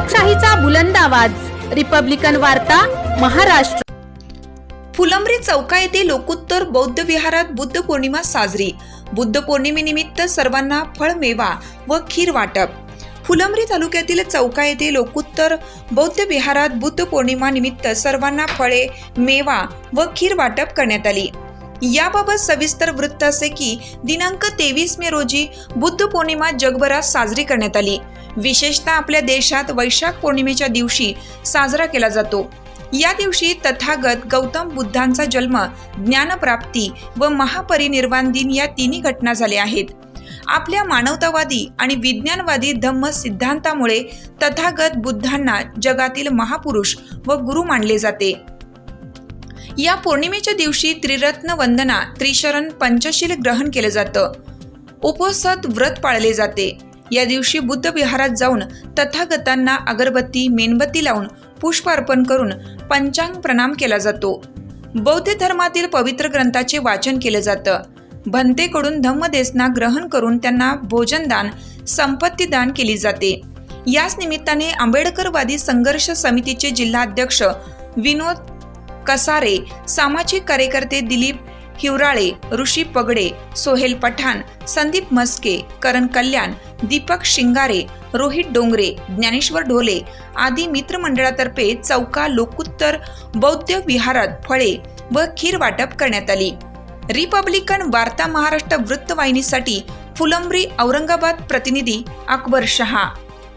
लोकशाहीचा बुलंद आवाज, रिपब्लिकन वार्ता, महाराष्ट्र। फुलंब्री चौका येथे लोकोत्तर बौद्ध विहारात बुद्ध पौर्णिमा साजरी। बुद्ध पौर्णिमेनिमित्त सर्वांना फळ, मेवा व खीर वाटप। फुलंब्री तालुक्यातील चौका येथे लोकोत्तर बौद्ध विहारात बुद्ध पौर्णिमा निमित्त सर्वांना फळे, मेवा व खीर वाटप करण्यात आली। याबाबत सविस्तर वृत्त असे की दिनांक 23 मे रोजी बुद्ध पौर्णिमा जगभरात साजरी करण्यात आली। विशेषतः आपल्या देशात वैशाख पौर्णिमेच्या दिवशी साजरा केला जातो। या दिवशी तथागत गौतम बुद्धांचा जन्म, ज्ञानप्राप्ती व महापरिनिर्वाण दिन या तिन्ही घटना झाल्या आहेत। आपल्या मानवतावादी आणि विज्ञानवादी धम्म सिद्धांतामुळे तथागत बुद्धांना जगातील महापुरुष व गुरु मानले जाते। या पौर्णिमेच्या दिवशी त्रिरत्न वंदना, त्रिशरण, पंचशील ग्रहण केले जातं। उपोषित व्रत पाळले जाते। या दिवशी बुद्ध विहारात जाऊन तथागतांना अगरबत्ती, मेणबत्ती लावून पुष्प अर्पण करून पंचांग प्रणाम केला जातो। बौद्ध धर्मातील पवित्र ग्रंथाचे वाचन केले जातं। भंतेकडून धम्मदेसना ग्रहण करून त्यांना भोजनदान, संपत्तीदान केली जाते। याच निमित्ताने आंबेडकरवादी संघर्ष समितीचे जिल्हाध्यक्ष विनोद कसारे, सामाजिक कार्यकर्ते दिलीप हिवराळे, ऋषी पगडे, सोहेल पठाण, संदीप मस्के, करण कल्याण, दीपक शिंगारे, रोहित डोंगरे, ज्ञानेश्वर ढोले आदी मित्रमंडळातर्फे चौका लोकोत्तर बौद्ध विहारात फळे व खीर वाटप करण्यात आली। रिपब्लिकन वार्ता महाराष्ट्र वृत्तवाहिनीसाठी फुलंब्री औरंगाबाद प्रतिनिधी अकबर शहा।